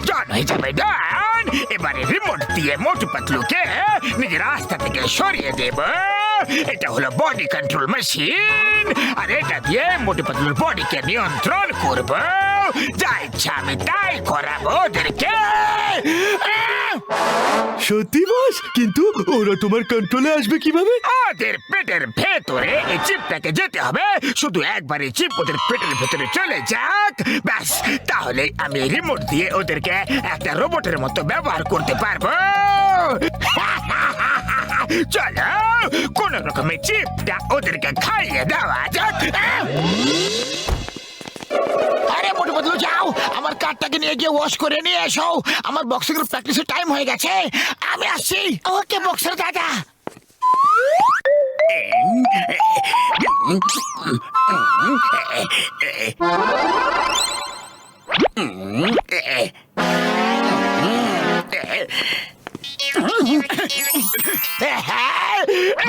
ডান হয়ে যাবে ডান। এবারে রিমোট দিয়ে মোটু পাতলুকে নিজের রাস্তা থেকে সরিয়ে দেব। এটা হলো বডি কন্ট্রোল মেশিন, আর এটা দিয়ে মোটু পাতলুর বডিকে নিয়ন্ত্রণ করব। যা ইচ্ছা আমি তাই করাবো ওদেরকে। সত্যি বস, কিন্তু ওরা তোমার কন্ট্রোলে আসবে কিভাবে? ওদের পেটের ভেতরে এই চিপটাকে যেতে হবে। শুধু একবার এই চিপ ওদের পেটের ভেতরে চলে যাক, ব্যাস, তাহলে আমি রিমোট দিয়ে ওদেরকে একটা রোবটের মতো ব্যবহার করতে পারবো। চলো কোন রকমের চিপটা ওদেরকে খাইয়ে দেওয়া যাক। আরে মোটু পাতলু যাও, আমার কারটাকে নিয়ে গিয়ে ওয়াশ করে নিয়ে এসো। আমার বক্সিং প্র্যাকটিসের টাইম হয়ে গেছে, আমি আসছি। ওকে বক্সার দাদা।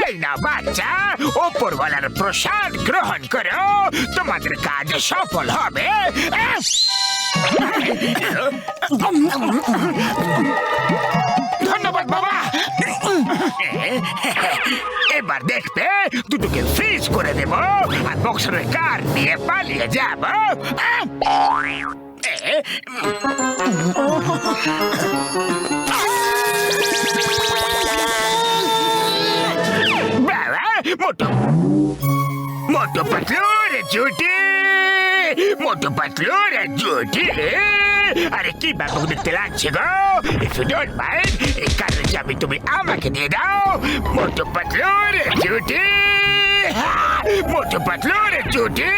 এই না বাচ্চা, ওপরওয়ালার প্রসাদ গ্রহণ করো, তোমাদের কাজ সফল হবে। ধন্যবাদ বাবা। এবার দেখবে দুটোকে ফ্রিজ করে দেব আর বক্সের কার নিয়ে পালিয়ে যাব। বাবা মোটু মোটু পাতলুর জুটি, মোটু পাতলুর জুটি। আরে কি ব্যাপক দেখতে লাগছে গো। ইফ ইউ ডোন্ট মাইন্ড, এই কারের চাবি তুমি আমাকে দিয়ে দাও। মোটু পাতলুর জুটি, মোটু পাতলুর জুটি।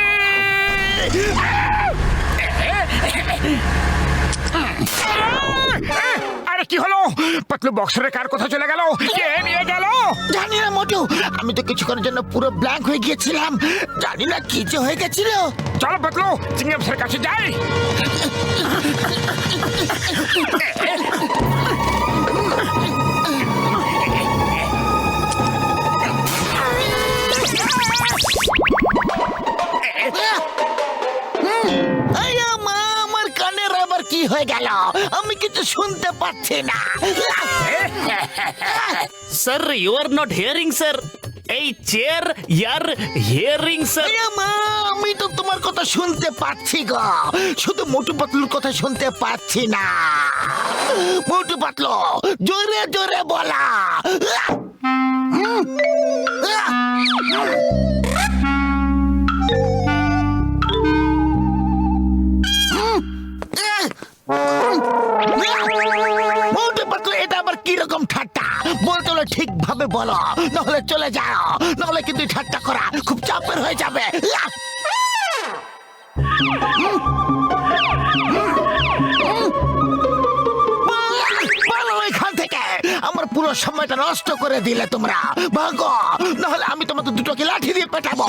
আরে কি হলো? পাতলু বক্সের কার কোথায় চলে গেল? কে নিয়ে গেল? জানি না মোটু, আমি তো কিছুক্ষণের জন্য পুরো ব্ল্যাঙ্ক হয়ে গিয়েছিলাম। জানি না কি যে হয়ে গেছিল। চলো পাতলু চিংড়ি মাছের কাছে যাই। আমার কানের আবার কি হয়ে গেল? আমি কিছু শুনতে পাচ্ছি না। Sir, you are not hearing, sir. এই চেয়ার ইয়ার হিয়ারিং স্যার। আমি তো তোমার কথা শুনতে পাচ্ছি গো, শুধু মোটু পাতলুর কথা শুনতে পাচ্ছি না। মোটু পাতলু জোরে জোরে বলা। মোটু পাতলু এটা আবার কিরকম ঠাট্টা? বলতে হলে ঠিকভাবে বলো, নাহলে চলে যাও, নাহলে কিন্তু ঠাট্টা করা খুব চাপের হয়ে যাবে। ভালো এখান থেকে, আমার পুরো সময়টা নষ্ট করে দিলে তোমরা। ভাগো, নাহলে আমি তোমাদের দুটোকে লাঠি দিয়ে পেটাবো।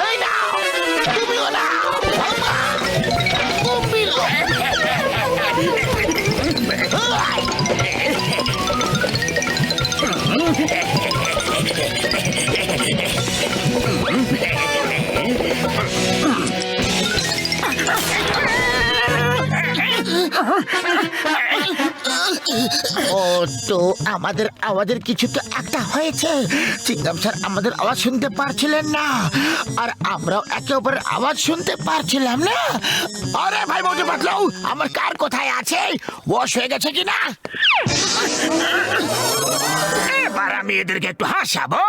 এই নাও, তুমিও নাও। ও তো আমাদের আওয়াজের কিছু তো একটা হয়েছে। চিংগাম স্যার আমাদের আওয়াজ শুনতে পারছিলেন না, আর আমরাও একে অপরের আওয়াজ শুনতে পারছিলাম না। আরে ভাই মোটু পাতলু, আমার কার কোথায় আছে? ওয়াশ হয়ে গেছে কিনা? এবার আমি এদেরকে একটু হাসাবো।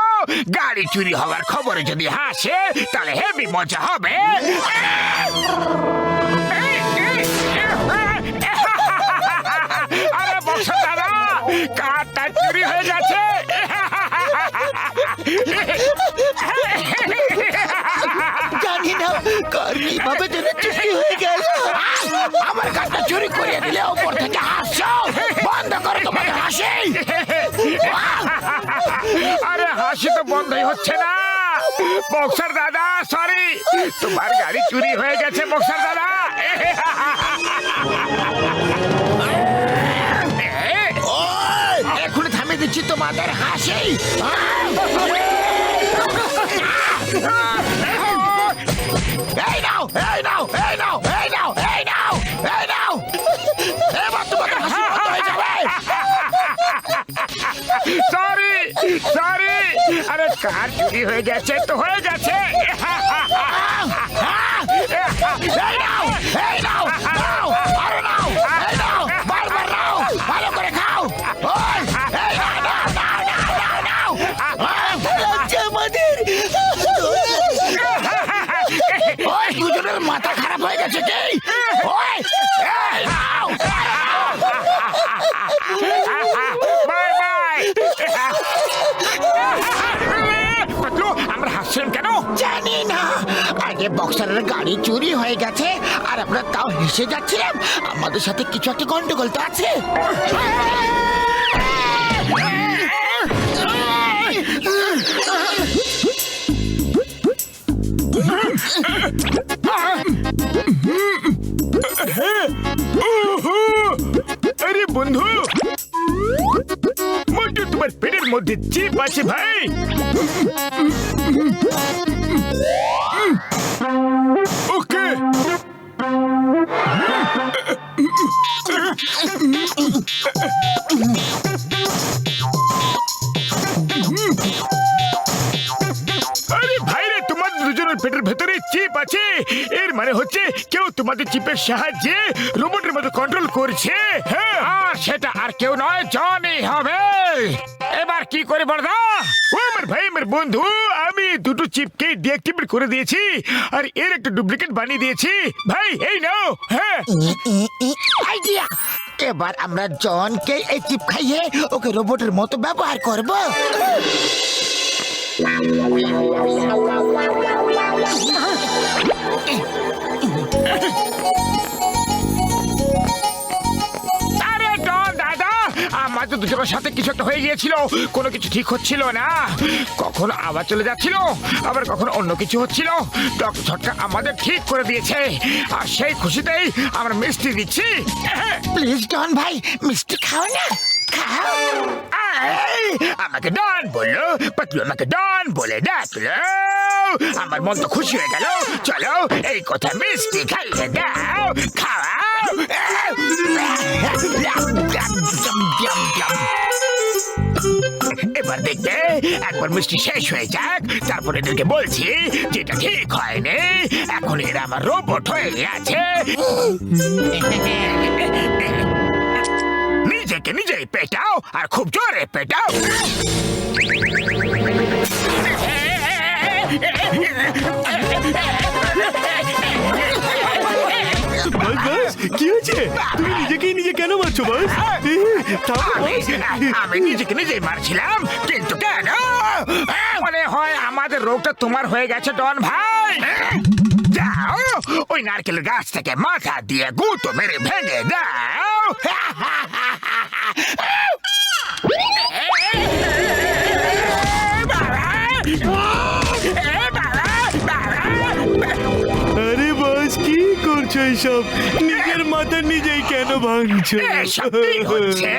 গাড়ি চুরি হওয়ার খবরে যদি হাসে তাহলে হেভি মজা হবে। আরে বক্সা দাদা, কারটা চুরি হয়ে গেছে। জানি না কার কিভাবে যেন চুরি হয়ে গেল। আমার কারটা চুরি করিয়ে দিলে ওপর থেকে হাসছো। বন্ধ করো তোমার হাসি। আরে হাসি তো বন্ধই হচ্ছে না। বক্সার দাদা সরি, তোমার গাড়ি চুরি হয়ে গেছে বক্সার দাদা। এখনই থামিয়ে দিচ্ছি তোমাদের হাসি। এই নাও, এই নাও, এই নাও, এই নাও, এই নাও, এই নাও। কার চুরি হয়ে গেছে তো হয়ে গেছে। এই নাও, এই নাও, নাও, আরো নাও, এই নাও, বারবার নাও, ভালো করে খাও। ওই, এই নাও, নাও, নাও, নাও, নাও, নাও। লাগছে আমাদের। ওই, দুজনের মাথা খারাপ হয়ে গেছে কি? ওই, এই নাও, বাই বাই। পাতলু, আমরা হাসছেন কেন? জানি না, আগে বক্সারের গাড়ি চুরি হয়ে গেছে আর আমরা তাও হেসে যাচ্ছিলাম। আমাদের সাথে কিছু একটা গন্ডগোল তো আছে। আরে বন্ধু, মোটু তোমার পেটের মধ্যে চিপ আছে ভাই। ওকে, আরে ভাই রে, তোমাদের দুজনের পেটের ভেতরে চিপ আছে। এর মানে হচ্ছে কেউ তোমাদের চিপের সাহায্যে রোবটের মতো কন্ট্রোল করছে। হ্যাঁ, আর সেটা আর কেউ নয়, জনই হবে। এবার কি করে বড়দা? ও আমার ভাই, আমার বন্ধু, আমি দুটো চিপকে ডিঅ্যাক্টিভেট করে দিয়েছি আর এর একটা ডুপ্লিকেট বানিয়ে দিয়েছি। ভাই এই নাও। হ্যাঁ, আইডিয়া। এবার আমরা জনকে এই চিপ খাইয়ে ওকে রোবটের মতো ব্যবহার করব। আরে ডন দাদা, আমাদের দুজনের সাথে কিছু একটা হয়ে গিয়েছিল। কোনো কিছু ঠিক হচ্ছিল না, কখনো আবার চলে যাচ্ছিল, আবার কখনো অন্য কিছু হচ্ছিল। ডক্টর ঝটকা আমাদের ঠিক করে দিয়েছে আর সেই খুশিতেই আমরা মিষ্টি দিচ্ছি। প্লিজ ডন ভাই, মিষ্টি খাও না, খাও। এই, আমাকে ডন বললো, পাতলু আমাকে ডন বলে ডাকলো। আমার মন তো খুশি হয়ে গেল। চলো এই কথা মিষ্টি খাইয়ে দাও, খাওয়াও। এবার দেখবে, একবার মিষ্টি শেষ হয়ে যাক, তারপরে এদেরকে বলছি যেটা ঠিক হয়নি। এখন এরা আমার রোবট হয়ে আছে। নিজেকে নিজেই পেটাও আর খুব জোরে পেটাও। বাস বাস, কি হয়েছে? তুমি নিজেকেই নিজে কেন মারছো বাস? আমি নিজেকে নিজেই মারছিলাম, কিন্তু কেন? মনে হয় আমাদের রোগটা তোমার হয়ে গেছে ডন ভাই। যাও, ওই নারকেলের গাছ থেকে মাথা দিয়ে গুঁতো মেরে ভেঙে দাও। আরে বাস, কি করছো এইসব? নিজের মাথা নিজেই কেন ভাঙছো? এসব কি হচ্ছে?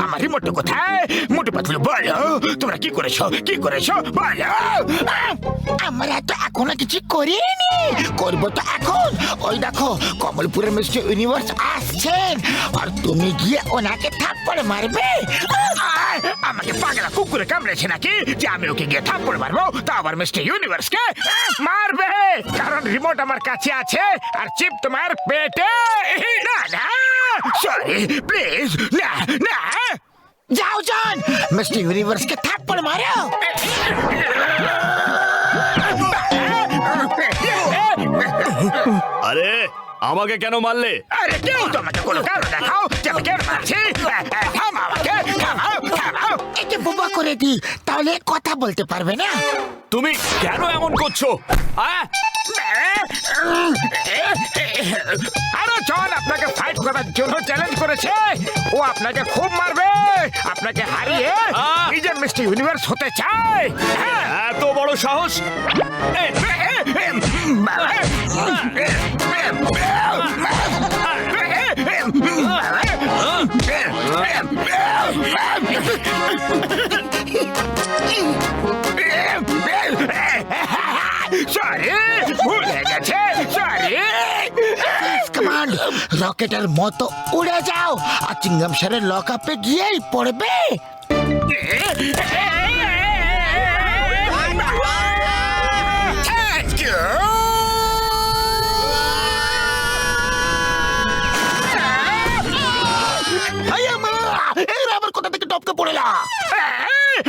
আমার রিমোটটা কোথায়? মোটু পাতলু বলো, তোমরা কি করেছো? কি করেছো বলো। আমরা তো এখনো কিছু করিনি, করবো তো এখন। ওই দেখো, কমলপুরের মিস্টার ইউনিভার্স আসছেন আর তুমি গিয়ে ওনাকে থাপ্পড় মারবে। আমাকে পাগলা কুকুরে কামড়েছে নাকি যে আমি ওকে গিয়ে থাপ্পড় মারবো? তা আবার মিস্টার ইউনিভার্সকে মারবে, কারণ রিমোট আমার কাছে আছে আর চিপ তোমার পেটে। না না, সরি, প্লিজ, না না। যাও জন, মিস্টার ইউনিভার্সকে থাপ্পড় মারো। আরে আমাকে কেন মারলে? আরে কেউ তোমাকে কোনো কারণ দেখাও যে আমি কেন মারছি। থামাও আমাকে, থামাও, থামাও। একে বোবা করে দি, তাহলে কথা বলতে পারবে না। তুমি কেন এমন করছো? আরে জন আপনাকে ফাইট করার জন্য চ্যালেঞ্জ করেছে। ও আপনাকে খুব মারবে, আপনাকে হারিয়ে নিজের মিস্টার ইউনিভার্স হতে চায়। এত বড় সাহস! সরি, ভুল হয়ে গেছে, সরি। কমান্ড, রকেটের মতো উড়ে যাও আর চিংগাম স্যারের লক আপে গিয়েই পড়বে। পড়ল।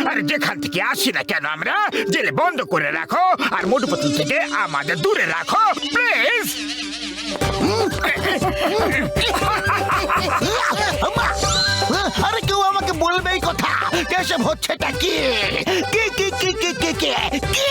আরে যেখান থেকে আসি না কেন আমরা জেলে বন্ধ করে রাখো আর মোটু পাতলু থেকে আমাদের দূরে রাখো প্লিজ। আরে কেউ আমাকে বলবে এই কথা, কেসব হচ্ছেটা কি? কি কি কি কি কি কি কি?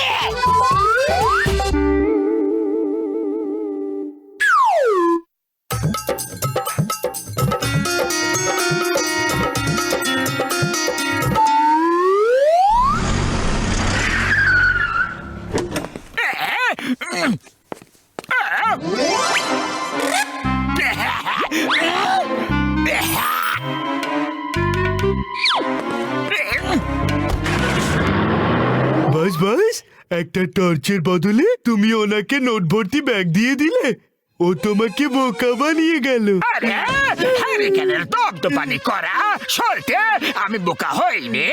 বাস বাস, একটা টর্চের বদলে তুমি ওনাকে নোট ভর্তি ব্যাগ দিয়ে দিলে। ও তোমাকে বোকা বানিয়ে গেল। আরে হ্যারিকেনের দপদপানি করা সরতে আমি বোকা হইনি।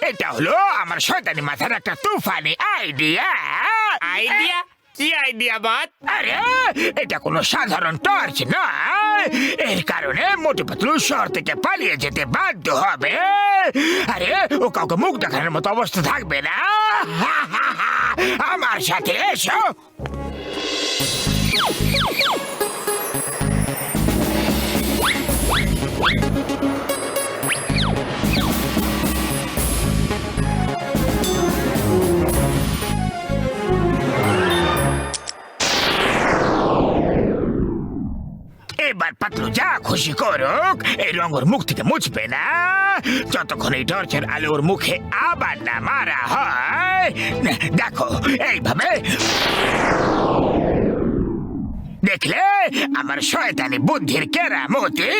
এটা হলো আমার শয়তানি মাথার একটা তুফানি আইডিয়া। আইডিয়া? কি আইডিয়া বাত? আরে এটা কোনো সাধারণ টর্চ নয়, এর কারণে মোটু পাতলু শহর থেকে পালিয়ে যেতে বাধ্য হবে। আরে ও কাউকে মুখ দেখানোর মতো অবস্থা থাকবে না। আমার সাথে এসো। এবার পাতলু যা খুশি করুক এই রঙ ওর মুখ থেকে মুছবে না যতক্ষণ এই টর্চের আলো ওর মুখে আবার না মারা হয়। দেখো এইভাবে দেখলে আমার শয়তানি বুদ্ধির কেরামতি।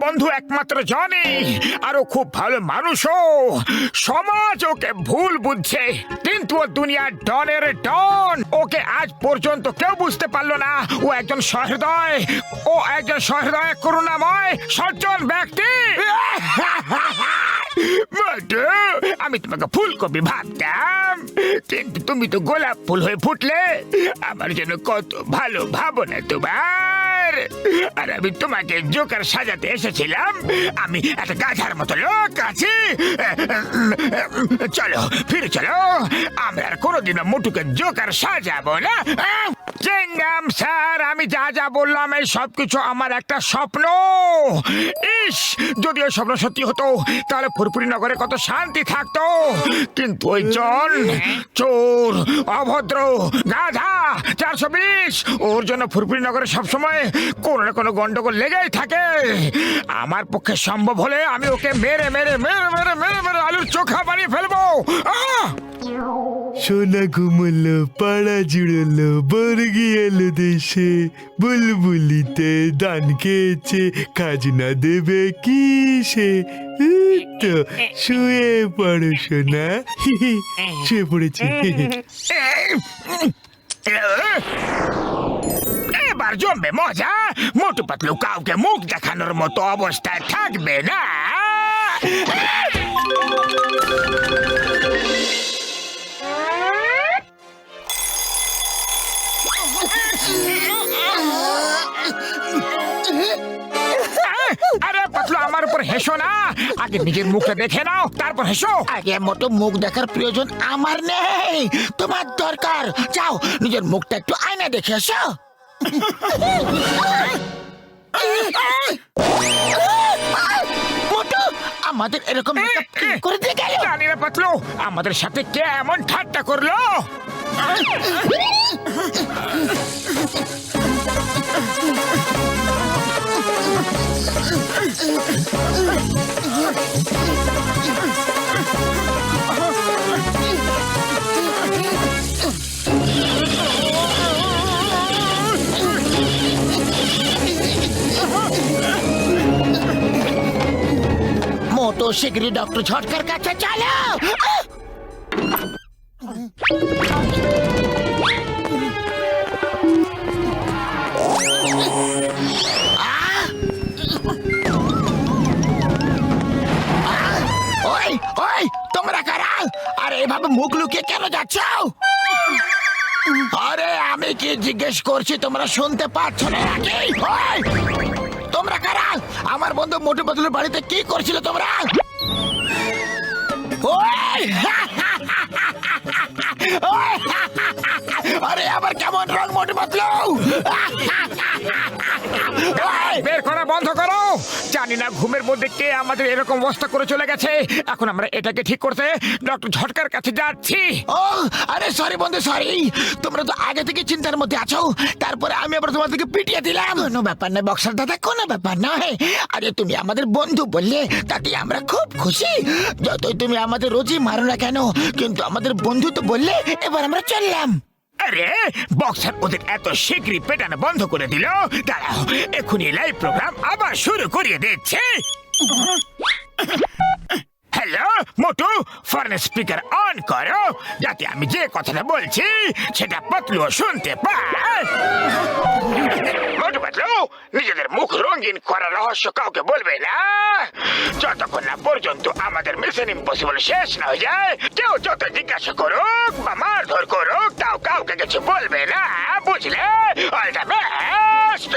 বন্ধু একমাত্র জনি, আরো খুব ভালো মানুষও। সমাজ ওকে ভুল বুঝছে, কিন্তু ও দুনিয়ার ডনের ডন। ওকে আজ পর্যন্ত কেউ বুঝতে পারলো না। ও একজন সহৃদয় করুণাময় সজ্জন ব্যক্তি। আমি তোমাকে ফুলকপি ভাবতাম, কিন্তু তুমি তো গোলাপ ফুল হয়ে ফুটলে। আমার জন্য কত ভালো ভাবনা তোমার। আর আমি তোমাকে জোকার সাজাতে এসেছিলাম। আমি একটা গাধার মতো লোক আছি। চলো ফিরে চলো, আমরা আর কোনোদিনও মোটুকে জোকার সাজাবো না। চিংগাম স্যার, আমি যা যা বললাম এই সবকিছু আমার একটা স্বপ্ন। ইস, যদি ওই স্বপ্ন সত্যি হতো তাহলে ফুরফুরি নগরে কত শান্তি থাকতো। কিন্তু ওই জন চোর, অভদ্র, গাধা 420, ওর জন্য ফুরফুরি নগরে সবসময় কোনো না কোনো গন্ডগোল লেগেই থাকে। আমার পক্ষে সম্ভব হলে আমি ওকে মেরে মেরে মেরে মেরে মেরে মেরে আলুর চোখা বানিয়ে ফেলবো। সোনা ঘুমলো, পাড়া জুড়লো, বর্গি এলো দেশে, বুলবুলিতে ধান খেয়েছে, খাজনা দেবে কিসে? তো শুয়ে পড়ো সোনা। শুয়ে পড়েছি। এবার জমবে মজা। মোটু পাতলু কাউকে মুখ দেখানোর মতো অবস্থায় থাকবে না। আরে পাতলু, আমার উপর হেসো না। আগে নিজের মুখটা দেখে নাও, তারপর হেসো। আগে মতো মুখ দেখার প্রয়োজন আমার নেই, তোমার দরকার। যাও নিজের মুখটা একটু আয়না দেখে এসো। মোটু, আমাদের এরকম makeup কে করে দিয়ে গেল? জানি না পাতলু, আমাদের সাথে কে এমন ঠাট্টা করলো। মোটু শিগগিরই ডক্টর ঝটকার কাছে চলো। ওই ওই, তোমরা কারা? আরে এভাবে মুখ লুকিয়ে কেন যাচ্ছ? আরে আমি আমি কি জিজ্ঞেস করছি তোমরা শুনতে পাচ্ছ না নাকি? ওই! তোমরা কারা? আমার বন্ধু মোটু পাতলুর বাড়িতে কি করছিলে তোমরা? ওই! ওই! আরে আবার কেমন রং মোটু পাতলু? ওই! বের করা বন্ধ করো। জানি না ঘুমের মধ্যে কে আমাদের এরকম অবস্থা করে চলে গেছে। এখন আমরা এটাকে ঠিক করতে ডক্টর ঝটকার কাছে যাচ্ছি। ও আরে সরি বন্ধু সরি, তোমরা তো আগে থেকে চিন্তার মধ্যে আছো, তারপরে আমি আবার তোমাদেরকে পিটিয়ে দিলাম। কোনো ব্যাপার নয় বক্সার দাদা, কোনো ব্যাপার নয়। আরে তুমি আমাদের বন্ধু বললে তাতে আমরা খুব খুশি। যতই তুমি আমাদের রোজই মারো না কেন, কিন্তু আমাদের বন্ধু তো বললে, এবার আমরা চললাম। আরে বক্সার ওদের এত শীঘ্রই পেটানো বন্ধ করে দিল। দাঁড়াও, এখনই লাইভ প্রোগ্রাম আবার শুরু করিয়ে দিচ্ছে। হ্যালো মোটু, ফোনের স্পিকার অন করো, যাতে আমি যে কথাটা বলছি সেটা পাতলুও শুনতে পায়। মোটু পাতলু, নিজেদের মুখ রঙিন করার রহস্য কাউকে বলবে না যতক্ষণ না পর্যন্ত আমাদের মিশন ইম্পসিবল শেষ না হয়ে যায়। কেউ যত জিজ্ঞাসা করুক বা মারধর করুক, তাও কাউকে কিছু বলবে না, বুঝলে? All the best,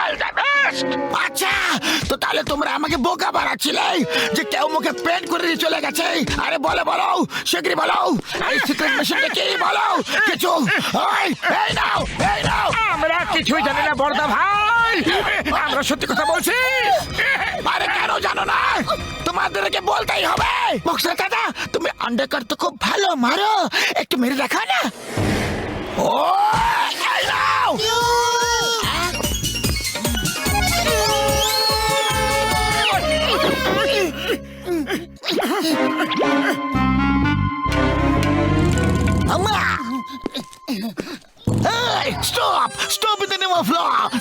all the best. আচ্ছা, তো তাহলে তোমরা আমাকে বোকা বানাচ্ছিলে যে কেউ মুখে পেন্ট করে দিয়ে চলে গেছে। আরে বলো বলো, শীঘ্রই বলো, এই সিক্রেট মেশিনটা কি? বলো কিছু। ওই, এই নাও, এই নাও। আমরা কিছুই জানি না বড়দা ভাই, আমরা সত্যি কথা বলছি। আরে কেন জানো না? তোমাদেরকে বলতেই হবে। বক্সার দাদা, তুমি আন্ডারকাট তো খুব ভালো মারো, একটু মেরে দেখা না। ও এই নাও। Stop stop in the name of law.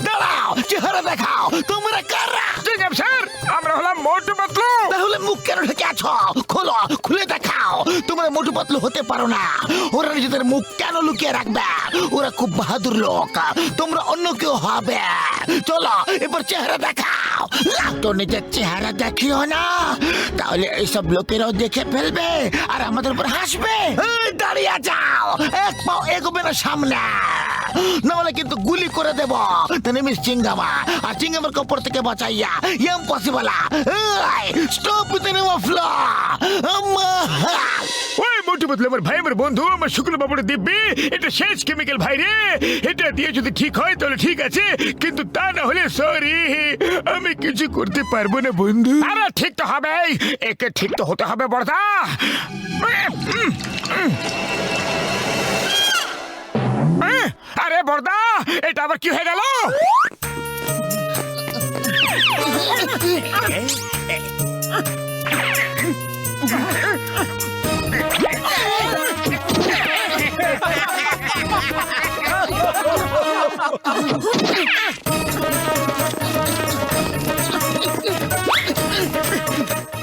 দাঁড়াও, চেহারা দেখাও, তোমরা কারা? জিজ্ঞাসা স্যার, আমরা হলাম মোটু পাতলু। তাহলে মুখ কেন ঢেকে আছো? খোলো, খুলে দেখাও। তোমরা মোটু পাতলু হতে পারো না। ওরা নিজেদের মুখ কেন লুকিয়ে রাখবে? ওরা খুব বাহাদুর লোক, তোমরা অন্য কেউ হবে। চলো এবার চেহারা দেখাও। তো নিজের চেহারা দেখিও না, তাহলে এইসব লোকেরাও দেখে ফেলবে আর আমাদের উপর হাসবে। এই, দাঁড়িয়ে যাও, এক পাও এগোবে না সামনে, নাহলে কিন্তু গুলি করে দেব। মিস চিঙ্গামা, আর চিঙ্গামার কপর থেকে বাঁচাইয়া impossible. Stop with the name of law. ওই মোটু পাতলু আমার ভাই, আমার বন্ধু, আমার শুক্র বাবুর দিব্যি, এটা শেষ কেমিক্যাল ভাই রে। এটা দিয়ে যদি ঠিক হয় তাহলে ঠিক আছে, কিন্তু তা না হলে সরি, আমি কিছু করতে পারবো না বন্ধু। আরে ঠিক তো হবেই, একে ঠিক তো হতে হবে বড়দা। আরে বড়দা, এটা আবার কি হয়ে গেল?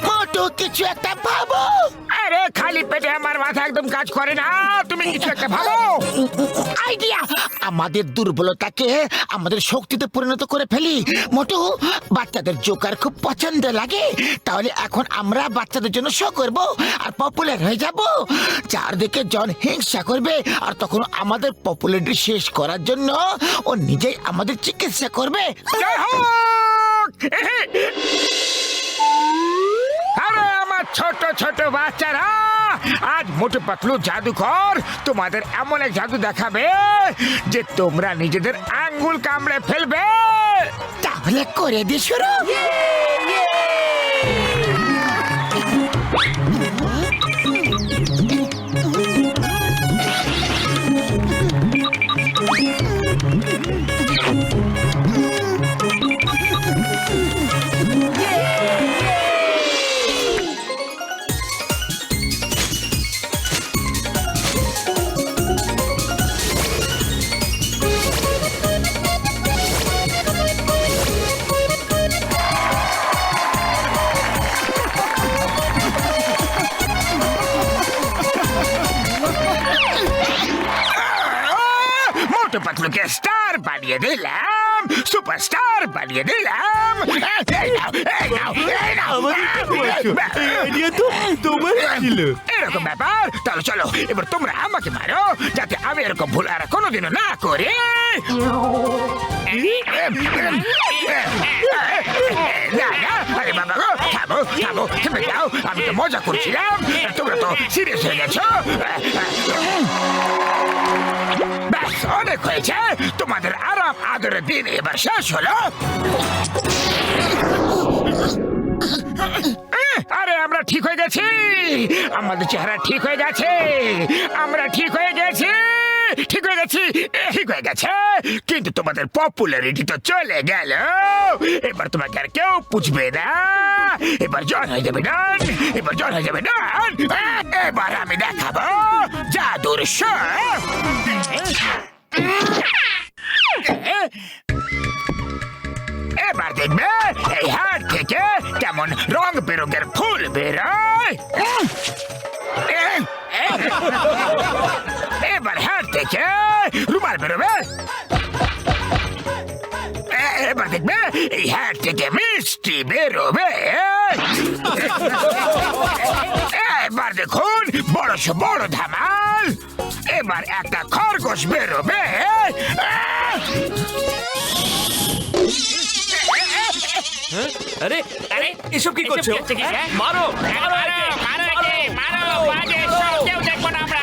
মোটু, কিছু একটা ভাবো। আরে খালি পেটে আমার মাথা একদম কাজ করে না, তুমি কিছু একটা ভাবো। আইডিয়া, আমাদের দুর্বলতাকে আমাদের শক্তিতে পরিণত করে ফেলি। মোটু, বাচ্চাদের জোকার খুব পছন্দ লাগে, তাহলে এখন আমরা বাচ্চাদের জন্য শো করব আর পপুলার হয়ে যাব। চারদিকে জন হিংসা করবে, আর তখন আমাদের পপুলারিটি শেষ করার জন্য ও নিজেই আমাদের চিকিৎসা করবে। জয় হোক! আরে আমার ছোট ছোট বাচ্চারা, আজ মোটু পাতলু জাদুকর তোমাদের এমন এক জাদু দেখাবে যে তোমরা নিজেদের আঙ্গুল কামড়ে ফেলবে। তাহলে করে দি শুরু। মোটু পাতলুকে স্টার বানিয়ে দিলাম। দিলাম, সুপারস্টার বানিয়ে দিলাম। এই নাও, এই নাও, এই নাও। আমাদের কেন মারছো? এই আইডিয়া তো তোমার ছিল। এরকম ব্যাপার, তাহলে চলো এবার তোমরা আমাকে মারো, যাতে আমি এরকম ভুল আর কোনোদিনও না করি। না না, আরে বাবা গো, থামো থামো, থেমে যাও। আমি তো মজা করছিলাম, তোমরা তো সিরিয়াস হয়ে গেছো। ব্যাস, অনেক হয়েছে। তোমাদের আরাম আদরের দিন এবার শেষ হলো। আরে আমরা ঠিক হয়ে গেছি, আমাদের চেহারা ঠিক হয়ে গেছে, আমরা ঠিক হয়ে গেছি, ঠিক হয়ে গেছি, ঠিক হয়ে গেছে। কিন্তু তোমাদের পপুলারিটি তো চলে গেল। এবার তোমাকে আর কেউ পুছবে না। এবার জন হয়ে যাবে ডান, এবার জন হয়ে যাবে ডান। এবার আমি দেখাবো জাদুর শো। এবার দেখবে এই হাট থেকে কেমন রং বেরঙের ফুল বেরোয়। এবার হাট থেকে রুমাল বেরোবে। এবার দেখবে এই হাট থেকে মিষ্টি বেরোবে। এবার দেখুন বড় ধামাল, এবার একটা খরগোশ বেরোবে। আরে আরে এসব কি করছো? মারো মারো একে, মারো একে, মারো, বাজে সব কেউ দেখবো না আমরা।